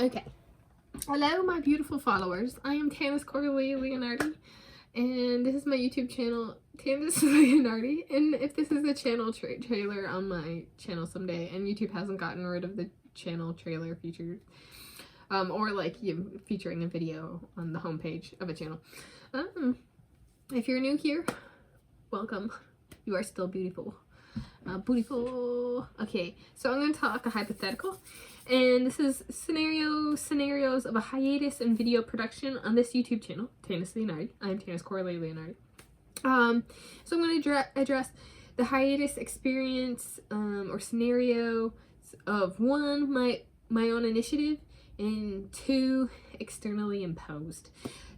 Okay. Hello, my beautiful followers. I am Tanis Leonhardi, and this is my YouTube channel, Tanis Leonhardi. And if this is a channel trailer on my channel someday, and YouTube hasn't gotten rid of the channel trailer features, or like featuring a video on the homepage of a channel, if you're new here, welcome. You are still beautiful. Beautiful. Okay, so I'm going to talk a hypothetical, and this is scenarios of a hiatus in video production on this YouTube channel, Tanis Leonhardi. I'm Tanis Leonhardi. So I'm going to address the hiatus experience or scenario of 1, my own initiative, and 2, externally imposed.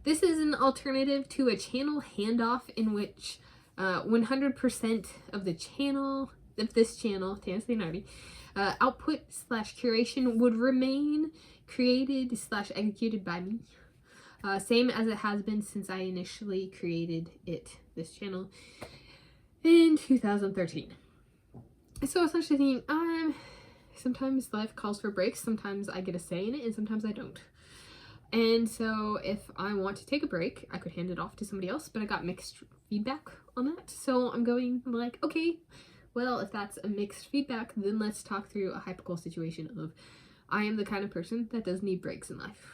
This is an alternative to a channel handoff in which 100% of the channel, this channel, Tanis Leonhardi, output / curation would remain created / executed by me. Same as it has been since I initially created this channel, in 2013. So essentially, sometimes life calls for breaks, sometimes I get a say in it, and sometimes I don't. And so if I want to take a break, I could hand it off to somebody else, but I got mixed feedback on that. So I'm going like, okay, well, if that's a mixed feedback, then let's talk through a hypothetical situation of I am the kind of person that does need breaks in life.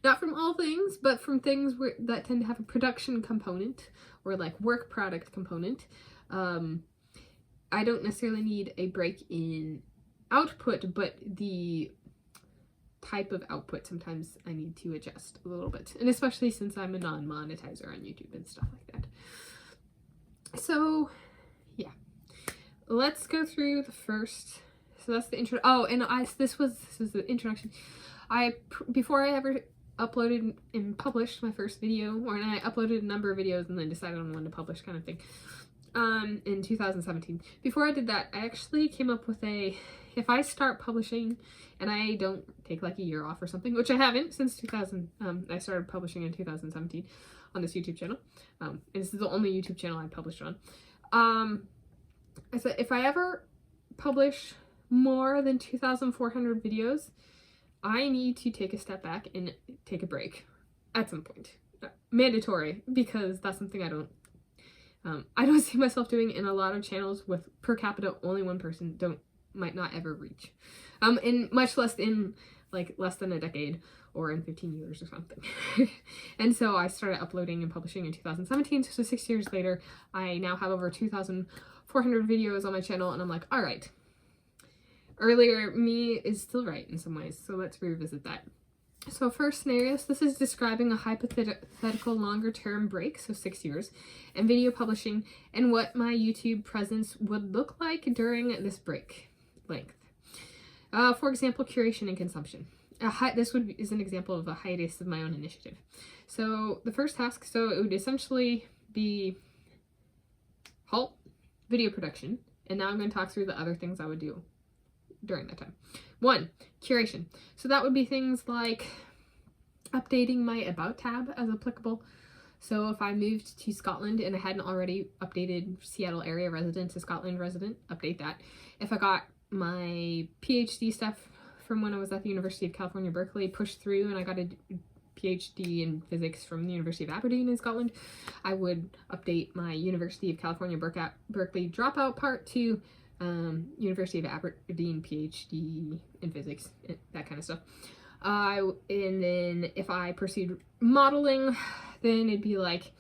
Not from all things, but from things that tend to have a production component or like work product component. I don't necessarily need a break in output, but the type of output sometimes I need to adjust a little bit, and especially since I'm a non-monetizer on YouTube and stuff like that. So yeah, let's go through the first. So that's the intro. Oh, and this was the introduction. Before I ever uploaded and published my first video, and I uploaded a number of videos and then decided on one to publish, kind of thing, in 2017. Before I did that, I actually came up with if I start publishing and I don't take like a year off or something, which I haven't since 2000, I started publishing in 2017 on this YouTube channel. And this is the only YouTube channel I published on. I said if I ever publish more than 2,400 videos, I need to take a step back and take a break at some point. Mandatory, because that's something I don't see myself doing, in a lot of channels with per capita only one person might not ever reach, and much less in like less than a decade or in 15 years or something. And so I started uploading and publishing in 2017, so 6 years later I now have over 2,400 videos on my channel, and I'm like, all right, earlier me is still right in some ways, so let's revisit that. So first scenario, so this is describing a hypothetical longer term break, so 6 years, and video publishing, and what my YouTube presence would look like during this break length. For example, curation and consumption. This is an example of a hiatus of my own initiative. So the first task, so it would essentially be halt video production, and now I'm going to talk through the other things I would do during that time. 1, curation. So that would be things like updating my about tab as applicable. So if I moved to Scotland and I hadn't already updated Seattle area resident to Scotland resident, update that. If I got my PhD stuff from when I was at the University of California, Berkeley, pushed through, and I got a PhD in physics from the University of Aberdeen in Scotland, I would update my University of California, Berkeley dropout part to University of Aberdeen PhD in physics, that kind of stuff. And then if I proceed modeling, then it'd be like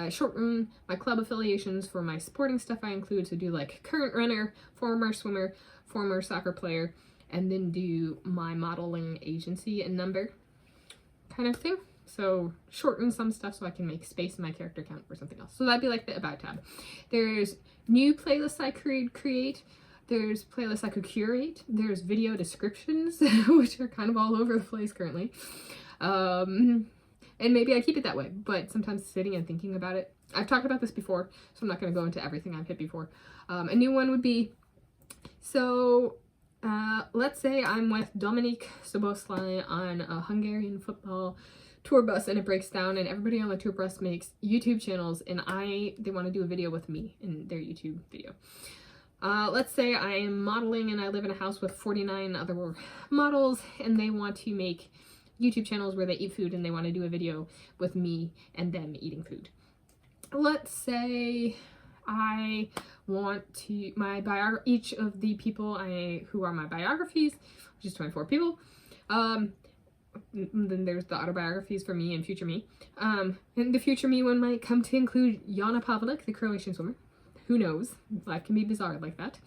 shorten my club affiliations for my sporting stuff I include, so do like current runner, former swimmer, former soccer player, and then do my modeling agency and number kind of thing. So shorten some stuff so I can make space in my character count for something else. So that'd be like the about tab. There's new playlists I could create. There's playlists I could curate. There's video descriptions, which are kind of all over the place currently. And maybe I keep it that way, but sometimes sitting and thinking about it. I've talked about this before, so I'm not going to go into everything I've hit before. A new one would be, so let's say I'm with Dominique Soboslai on a Hungarian football tour bus, and it breaks down, and everybody on the tour bus makes YouTube channels, and they want to do a video with me in their YouTube video. Let's say I am modeling and I live in a house with 49 other models and they want to make YouTube channels where they eat food and they want to do a video with me and them eating food. Let's say I want to, each of the people who are my biographies, which is 24 people, then there's the autobiographies for me and future me. And the future me one might come to include Jana Pavlik, the Croatian swimmer. Who knows? Life can be bizarre like that.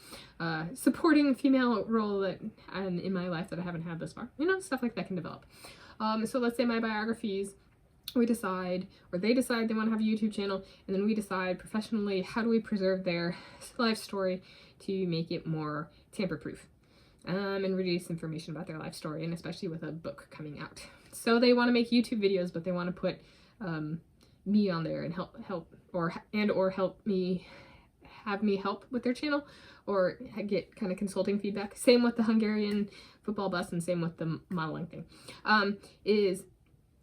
Supporting female role that in my life that I haven't had this far. You know, stuff like that can develop. So let's say my biographies, we decide, or they decide they want to have a YouTube channel, and then we decide professionally how do we preserve their life story to make it more tamper-proof. And reduce information about their life story, and especially with a book coming out. So they want to make YouTube videos, but they want to put me on there and have me help with their channel, or get kind of consulting feedback. Same with the Hungarian football bus, and same with the modeling thing. Is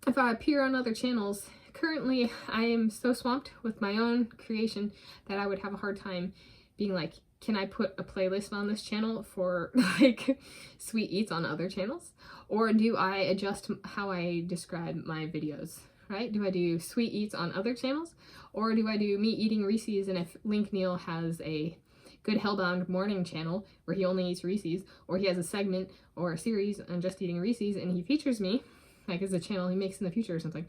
if I appear on other channels, currently I am so swamped with my own creation that I would have a hard time being like, can I put a playlist on this channel for like sweet eats on other channels? Or do I adjust how I describe my videos, right? Do I do sweet eats on other channels? Or do I do me eating Reese's, and if Link Neal has a Good Hellbound morning channel where he only eats Reese's, or he has a segment or a series on just eating Reese's and he features me, like as a channel he makes in the future or something.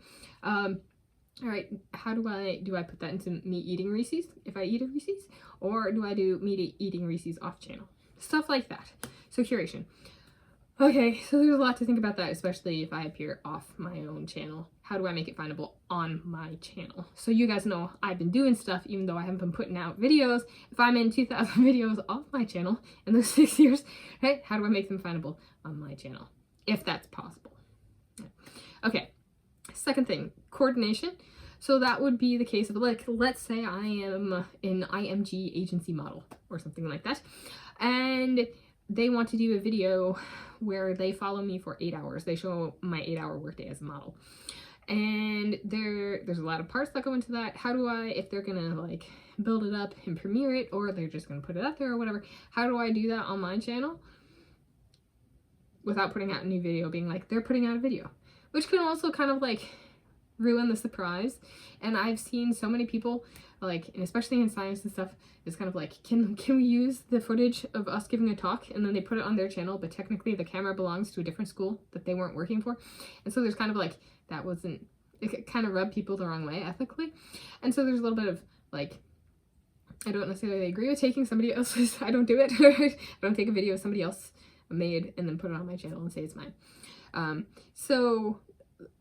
All right, how do I put that into me eating Reese's if I eat a Reese's? Or do I do me eating Reese's off channel? Stuff like that. So curation. Okay, so there's a lot to think about that, especially if I appear off my own channel. How do I make it findable on my channel? So you guys know I've been doing stuff even though I haven't been putting out videos. If I'm in 2,000 videos off my channel in those 6 years, right, how do I make them findable on my channel? If that's possible. Okay, second thing, coordination. So that would be the case of, like, let's say I am an IMG agency model or something like that, and they want to do a video where they follow me for 8 hours. They show my 8-hour workday as a model. And there's a lot of parts that go into that. How do I, if they're gonna like build it up and premiere it, or they're just gonna put it out there or whatever, how do I do that on my channel without putting out a new video, being like, they're putting out a video? Which can also kind of like ruin the surprise. And I've seen so many people, like, and especially in science and stuff, it's kind of like, can we use the footage of us giving a talk, and then they put it on their channel, but technically the camera belongs to a different school that they weren't working for. And so there's kind of like, that wasn't, it kind of rubbed people the wrong way ethically. And so there's a little bit of like, I don't necessarily agree with taking somebody else's, I don't do it. I don't take a video somebody else made and then put it on my channel and say it's mine. So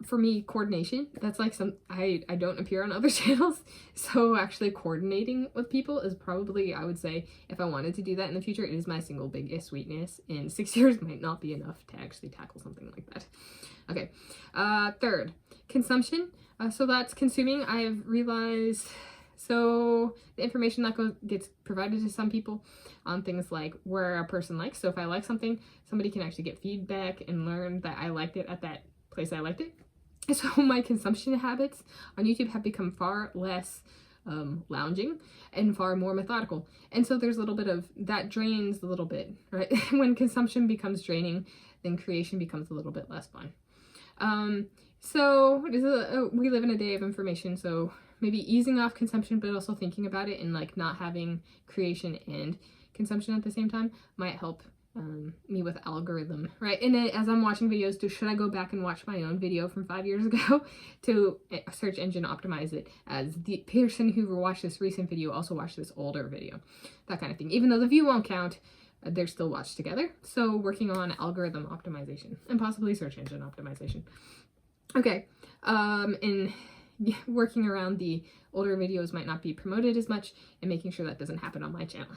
for me, coordination, that's like I don't appear on other channels, so actually coordinating with people is probably, I would say, if I wanted to do that in the future, it is my single biggest weakness, and 6 years might not be enough to actually tackle something like that. Okay, third, consumption. So that's consuming. I've realized, so the information that gets provided to some people on things like where a person likes. So if I like something, somebody can actually get feedback and learn that I liked it at that place I liked it. So my consumption habits on YouTube have become far less lounging and far more methodical. And so there's a little bit of, that drains a little bit, right? When consumption becomes draining, then creation becomes a little bit less fun. So we live in a day of information, so maybe easing off consumption, but also thinking about it and like not having creation and consumption at the same time might help me with algorithm, right? And as I'm watching videos, should I go back and watch my own video from 5 years ago to search engine optimize it as the person who watched this recent video also watched this older video, that kind of thing. Even though the view won't count, they're still watched together. So working on algorithm optimization and possibly search engine optimization. Okay, and working around the older videos might not be promoted as much and making sure that doesn't happen on my channel.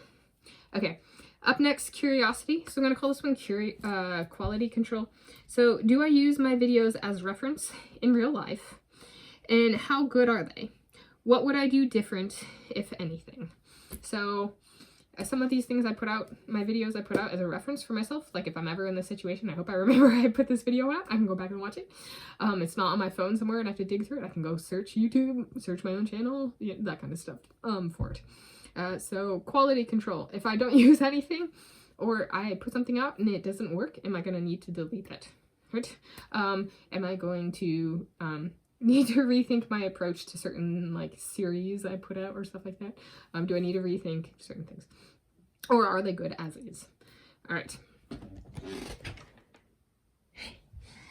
Okay. Up next, curiosity. So I'm going to call this one quality control. So do I use my videos as reference in real life? And how good are they? What would I do different, if anything? So some of these things I put out, my videos I put out as a reference for myself. Like if I'm ever in this situation, I hope I remember I put this video out. I can go back and watch it. It's not on my phone somewhere and I have to dig through it. I can go search YouTube, search my own channel, that kind of stuff for it. So quality control. If I don't use anything or I put something out and it doesn't work, am I going to need to delete that? Right? Am I going to need to rethink my approach to certain like series I put out or stuff like that? Do I need to rethink certain things? Or are they good as is? All right.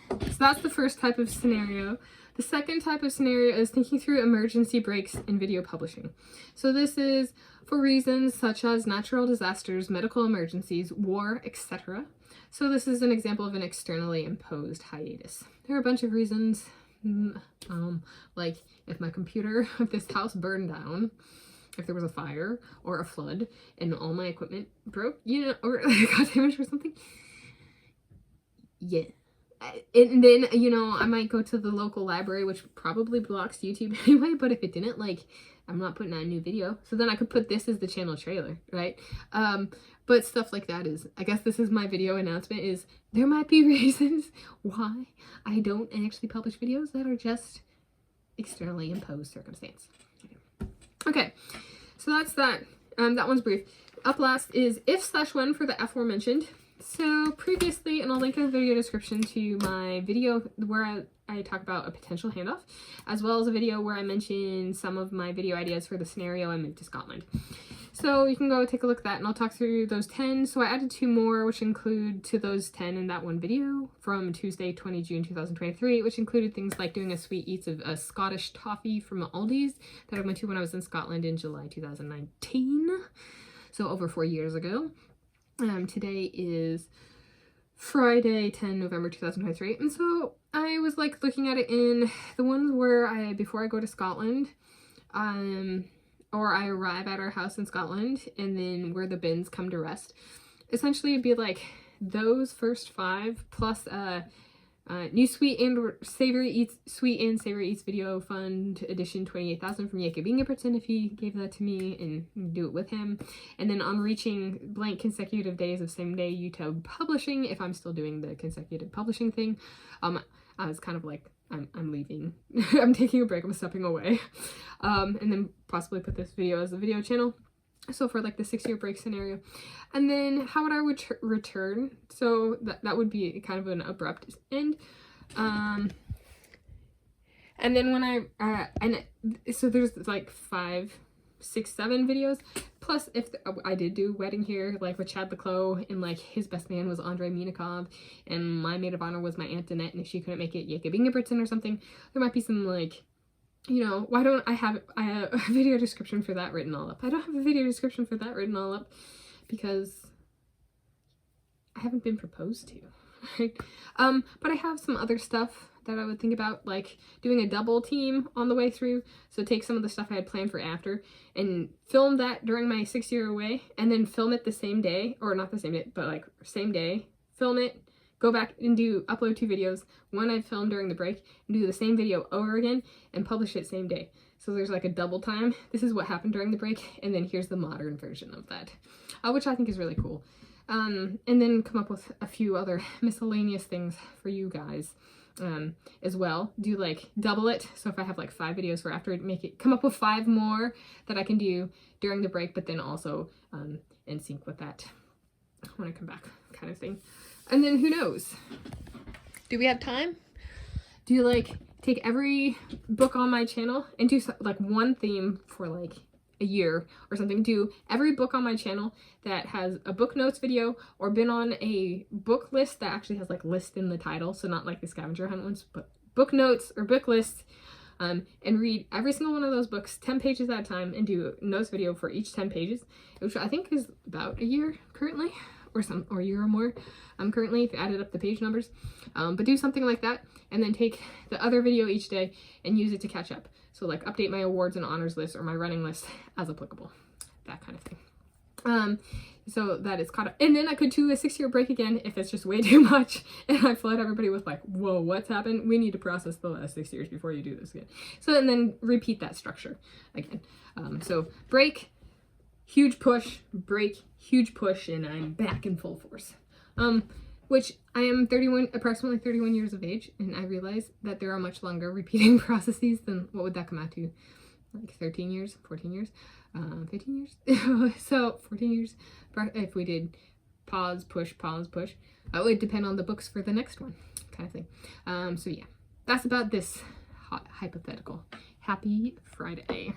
So that's the first type of scenario. The second type of scenario is thinking through emergency breaks in video publishing. So this is for reasons such as natural disasters, medical emergencies, war, etc. So this is an example of an externally imposed hiatus. There are a bunch of reasons, like if my computer, if this house burned down, if there was a fire or a flood and all my equipment broke, you know, or got damaged or something. Yeah. And then, you know, I might go to the local library, which probably blocks YouTube anyway, but if it didn't, like, I'm not putting out a new video. So then I could put this as the channel trailer, right? But stuff like that is, I guess this is my video announcement, is there might be reasons why I don't actually publish videos that are just externally imposed circumstance. Okay, so that's that. That one's brief. Up last is if/when for the aforementioned. So previously, and I'll link in the video description to my video where I talk about a potential handoff, as well as a video where I mention some of my video ideas for the scenario I moved to Scotland. So you can go take a look at that, and I'll talk through those 10. So I added 2 more, which include to those 10 in that one video from Tuesday, 20 June 2023, which included things like doing a sweet eats of a Scottish toffee from Aldi's that I went to when I was in Scotland in July 2019. So over 4 years ago. Today is Friday, 10 November 2023, and so I was like looking at it in the ones where before I go to Scotland, or I arrive at our house in Scotland, and then where the bins come to rest. Essentially, it'd be like those first 5 plus new sweet and savory eats video fund edition 28,000 from Jacob Ingebrigtsen, if he gave that to me, and do it with him. And then on reaching blank consecutive days of same day YouTube publishing, if I'm still doing the consecutive publishing thing, I was kind of like, I'm leaving. I'm taking a break. I'm stepping away. And then possibly put this video as a video channel. So for like the 6-year break scenario. And then how would I return? So that would be kind of an abrupt end. And then when so there's like 5, 6, 7 videos. Plus if I did do wedding here, like with Chad Leclos, and like his best man was Andrei Minikov, and my maid of honor was my Aunt Danette, and if she couldn't make it, Jacob Ingebrigtsen or something, there might be some like, you know, why don't I have a video description for that written all up? I don't have a video description for that written all up because I haven't been proposed to, right? But I have some other stuff that I would think about, like doing a double team on the way through. So take some of the stuff I had planned for after and film that during my 6-year away, and then film it the same day, or not the same day, but like same day, film it, go back and upload 2 videos, one I filmed during the break, and do the same video over again and publish it same day. So there's like a double time. This is what happened during the break, and then here's the modern version of that, which I think is really cool. And then come up with a few other miscellaneous things for you guys as well. Do like double it. So if I have like 5 videos for after, come up with 5 more that I can do during the break, but then also in sync with that when I come back, kind of thing. And then who knows? Do we have time? Do you like take every book on my channel and do like one theme for like a year or something? Do every book on my channel that has a book notes video or been on a book list that actually has like list in the title, so not like the scavenger hunt ones, but book notes or book lists, and read every single one of those books 10 pages at a time, and do a notes video for each 10 pages, which I think is about a year currently, or a year or more currently, if you added up the page numbers. But do something like that, and then take the other video each day and use it to catch up. So like update my awards and honors list or my running list as applicable, that kind of thing. So that is caught up. And then I could do a 6-year break again if it's just way too much and I flood everybody with like, whoa, what's happened? We need to process the last 6 years before you do this again. So and then repeat that structure again. So break, huge push, break, huge push, and I'm back in full force. Which I am approximately 31 years of age, and I realize that there are much longer repeating processes than, what would that come out to? Like 13 years, 14 years. 15 years. So 14 years if we did pause, push, it would depend on the books for the next one, kind of thing. So yeah, that's about this hypothetical. Happy Friday.